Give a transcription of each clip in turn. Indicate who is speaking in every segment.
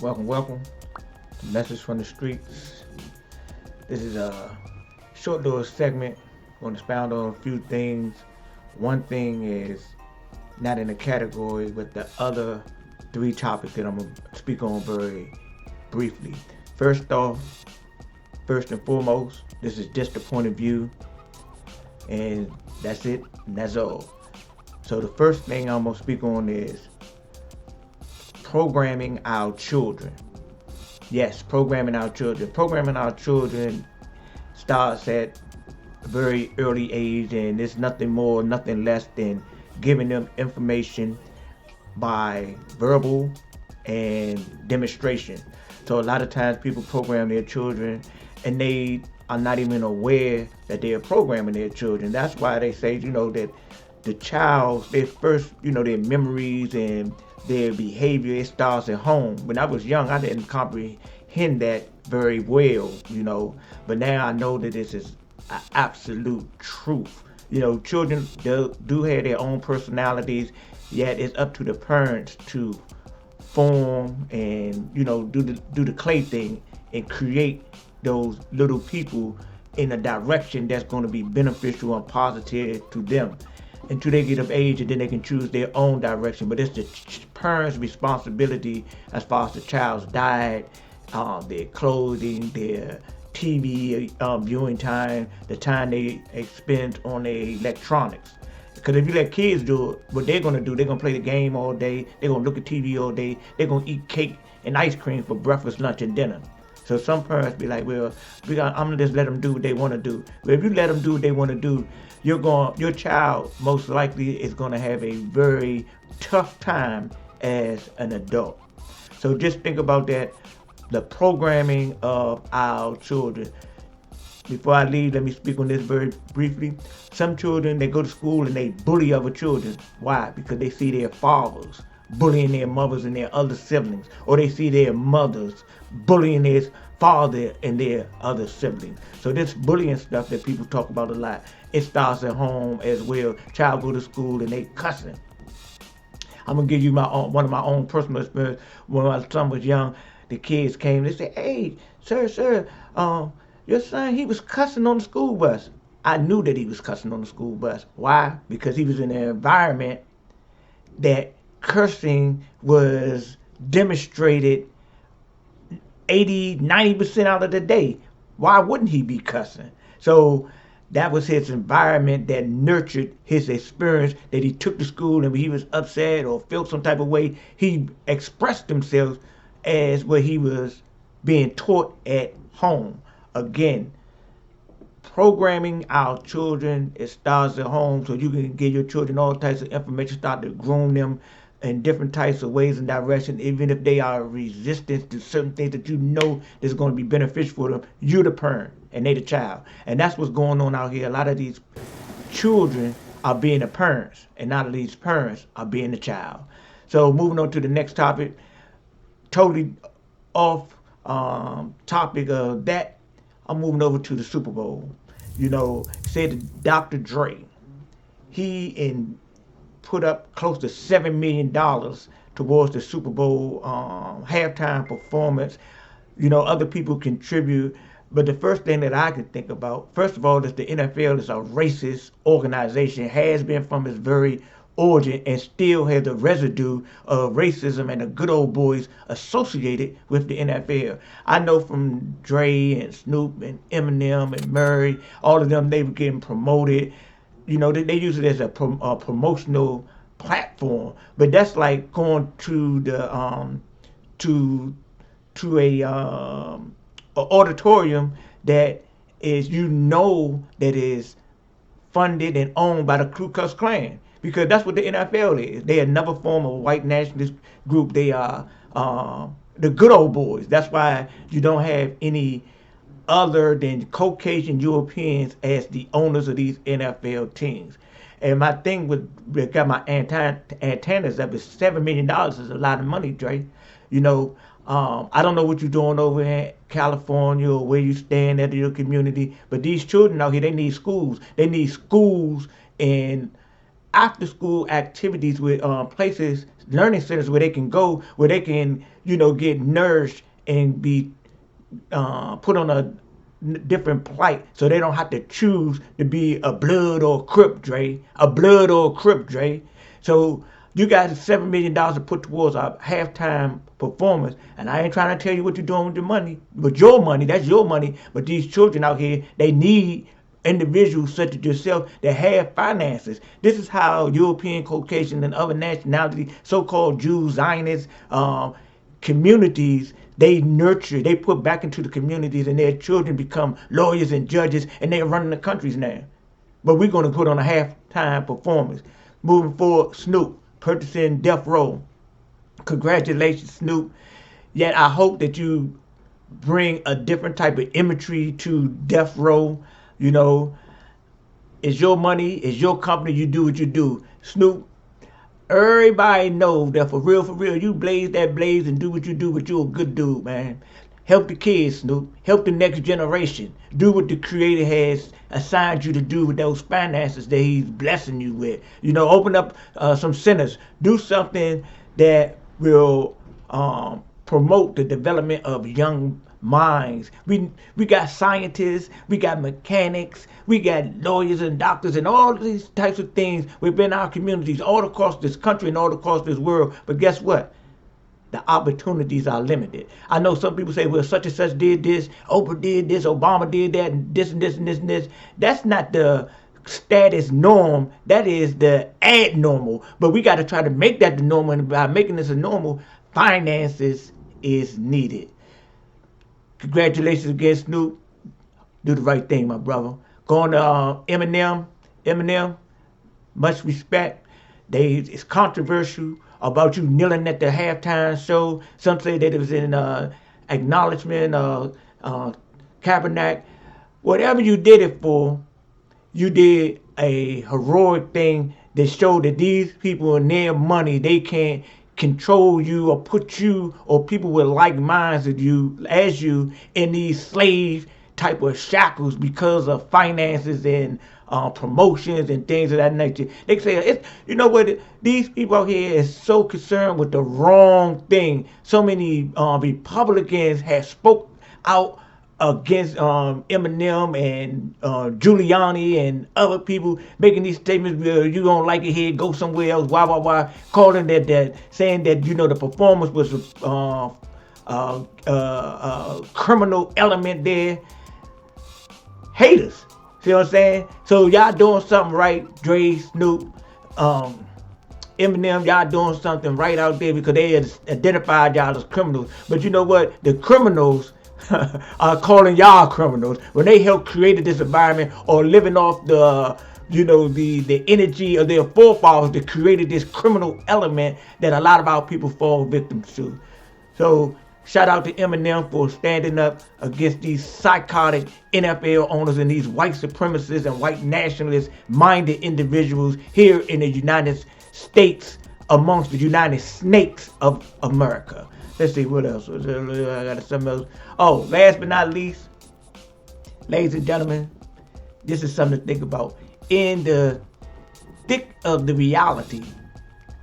Speaker 1: Welcome. The message from the streets. This is a short little segment. I'm going to expound on a few things. One thing is not in the category, but the other three topics that I'm going to speak on very briefly. First off, first and foremost, this is just a point of view, and that's it, and that's all. So the first thing I'm going to speak on is programming our children. Yes, programming our children. Programming our children starts at a very early age, and it's nothing more, nothing less than giving them information by verbal and demonstration. So a lot of times people program their children and they are not even aware that they are programming their children. That's why they say, that the child's their first, their memories and their behavior, it starts at home. When I was young, I didn't comprehend that very well, but now I know that this is an absolute truth. Children do have their own personalities, yet it's up to the parents to form and do the clay thing and create those little people in a direction that's going to be beneficial and positive to them until they get of age, and then they can choose their own direction. But it's the parents' responsibility as far as the child's diet, their clothing, their TV viewing time, the time they spend on their electronics. Because if you let kids do it, what they're going to do, they're going to play the game all day, they're going to look at TV all day, they're going to eat cake and ice cream for breakfast, lunch, and dinner. So some parents be like, well, I'm going to just let them do what they want to do. But if you let them do what they want to do, your child most likely is going to have a very tough time as an adult. So just think about that, the programming of our children. Before I leave, let me speak on this very briefly. Some children, they go to school and they bully other children. Why? Because they see their fathers bullying their mothers and their other siblings, or they see their mothers bullying their father and their other siblings. So this bullying stuff that people talk about a lot, it starts at home as well. Child go to school and they cussing. I'm gonna give you one of my own personal experience. When my son was young, the kids came. They said, "Hey, sir, your son, he was cussing on the school bus." I knew that he was cussing on the school bus. Why? Because he was in an environment that cursing was demonstrated 80-90% out of the day. Why wouldn't he be cussing? So that was his environment that nurtured his experience, that he took to school, and when he was upset or felt some type of way, he expressed himself as what he was being taught at home. Again, programming our children, it starts at home, so you can give your children all types of information, start to groom them in different types of ways and directions, even if they are resistant to certain things that that's going to be beneficial for them. You're the parent and they the child. And that's what's going on out here. A lot of these children are being the parents, and a lot of these parents are being the child. So moving on to the next topic, totally off topic of that, I'm moving over to the Super Bowl. Said that Dr. Dre, he put up close to $7 million towards the Super Bowl halftime performance. Other people contribute, but the first thing that I could think about, first of all, is the NFL is a racist organization, has been from its very origin, and still has the residue of racism and the good old boys associated with the NFL. I know from Dre and Snoop and Eminem and Murray, all of them, they were getting promoted. They use it as a promotional platform, but that's like going to the to a auditorium that is that is funded and owned by the Ku Klux Klan, because that's what the NFL is. They are another form of white nationalist group. They are the good old boys. That's why you don't have any other than Caucasian Europeans as the owners of these NFL teams. And my thing got my antennas up is $7 million is a lot of money, Dre. I don't know what you're doing over in California or where you stand at your community, but these children out here, they need schools. They need schools and after school activities with places, learning centers where they can go, where they can get nourished and be put on a different plight, so they don't have to choose to be a blood or a crip, Dre. A blood or a crip, Dre. So you got $7 million to put towards a halftime performance, and I ain't trying to tell you what you're doing with your money. But your money, that's your money. But these children out here, they need individuals such as yourself that have finances. This is how European, Caucasian, and other nationalities, so-called Jews, Zionists, communities, they nurture, they put back into the communities, and their children become lawyers and judges, and they're running the countries now. But we're going to put on a halftime performance. Moving forward, Snoop purchasing Death Row. Congratulations, Snoop. Yet I hope that you bring a different type of imagery to Death Row. It's your money, it's your company, you do what you do. Snoop, everybody knows that for real, you blaze that blaze and do what you do, but you're a good dude, man. Help the kids, Snoop. Help the next generation. Do what the Creator has assigned you to do with those finances that He's blessing you with. Open up some centers. Do something that will promote the development of young minds. We got scientists, we got mechanics, we got lawyers and doctors and all these types of things within our communities all across this country and all across this world. But guess what? The opportunities are limited. I know some people say, well, such and such did this, Oprah did this, Obama did that, and this and this and this and this. That's not the status norm. That is the abnormal. But we got to try to make that the normal, and by making this a normal, finances is needed. Congratulations again, Snoop. Do the right thing, my brother. Going to Eminem, much respect. It's controversial about you kneeling at the halftime show. Some say that it was in acknowledgement of Kaepernick. Whatever you did it for, you did a heroic thing that showed that these people and their money, they can't control you or put you or people with like minds as you in these slave type of shackles because of finances and promotions and things of that nature. They say, these people out here is so concerned with the wrong thing. So many Republicans have spoke out against Eminem and Giuliani and other people making these statements. You don't like it here, go somewhere else. Why? Calling that saying that the performance was criminal element there. Haters. See what I'm saying? So y'all doing something right, Dre, Snoop, Eminem, y'all doing something right out there because they identified y'all as criminals. But you know what? The criminals are calling y'all criminals when they helped create this environment or living off the energy of their forefathers that created this criminal element that a lot of our people fall victims to. So shout out to Eminem for standing up against these psychotic NFL owners and these white supremacists and white nationalist minded individuals here in the United States amongst the United Snakes of America. Let's see what else. I got something else. Oh, last but not least, ladies and gentlemen, this is something to think about. In the thick of the reality,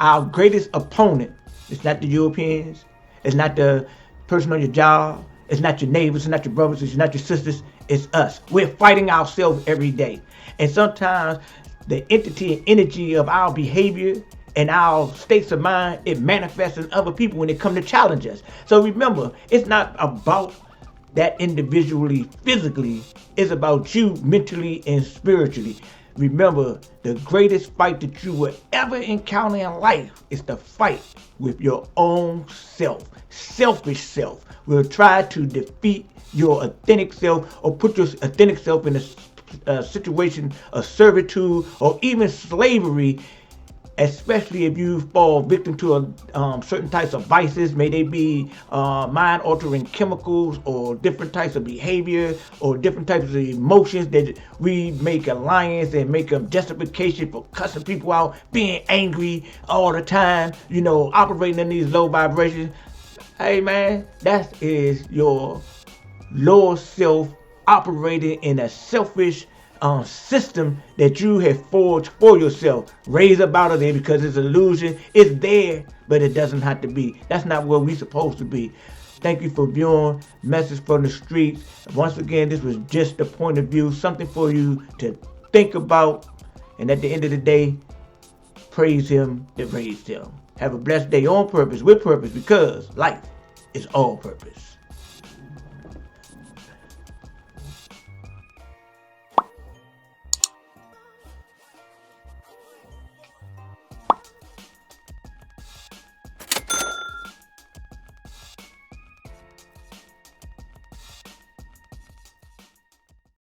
Speaker 1: our greatest opponent is not the Europeans, it's not the person on your job, it's not your neighbors, it's not your brothers, it's not your sisters, it's us. We're fighting ourselves every day. And sometimes the entity and energy of our behavior and our states of mind, it manifests in other people when they come to challenge us. So remember, it's not about that individually, physically. It's about you mentally and spiritually. Remember, the greatest fight that you will ever encounter in life is the fight with your own self. Selfish self will try to defeat your authentic self or put your authentic self in a situation of servitude or even slavery, especially if you fall victim to certain types of vices. May they be mind-altering chemicals or different types of behavior or different types of emotions that we make alliance and make a justification for cussing people out, being angry all the time, operating in these low vibrations. Hey man, that is your lower self operating in a selfish system that you have forged for yourself. Raise up out of there, because it's illusion. It's there, but it doesn't have to be. That's not where we're supposed to be. Thank you for viewing Message from the Streets. Once again, this was just a point of view, something for you to think about. And at the end of the day, praise him that raised him. Have a blessed day on purpose, with purpose, because life is all purpose.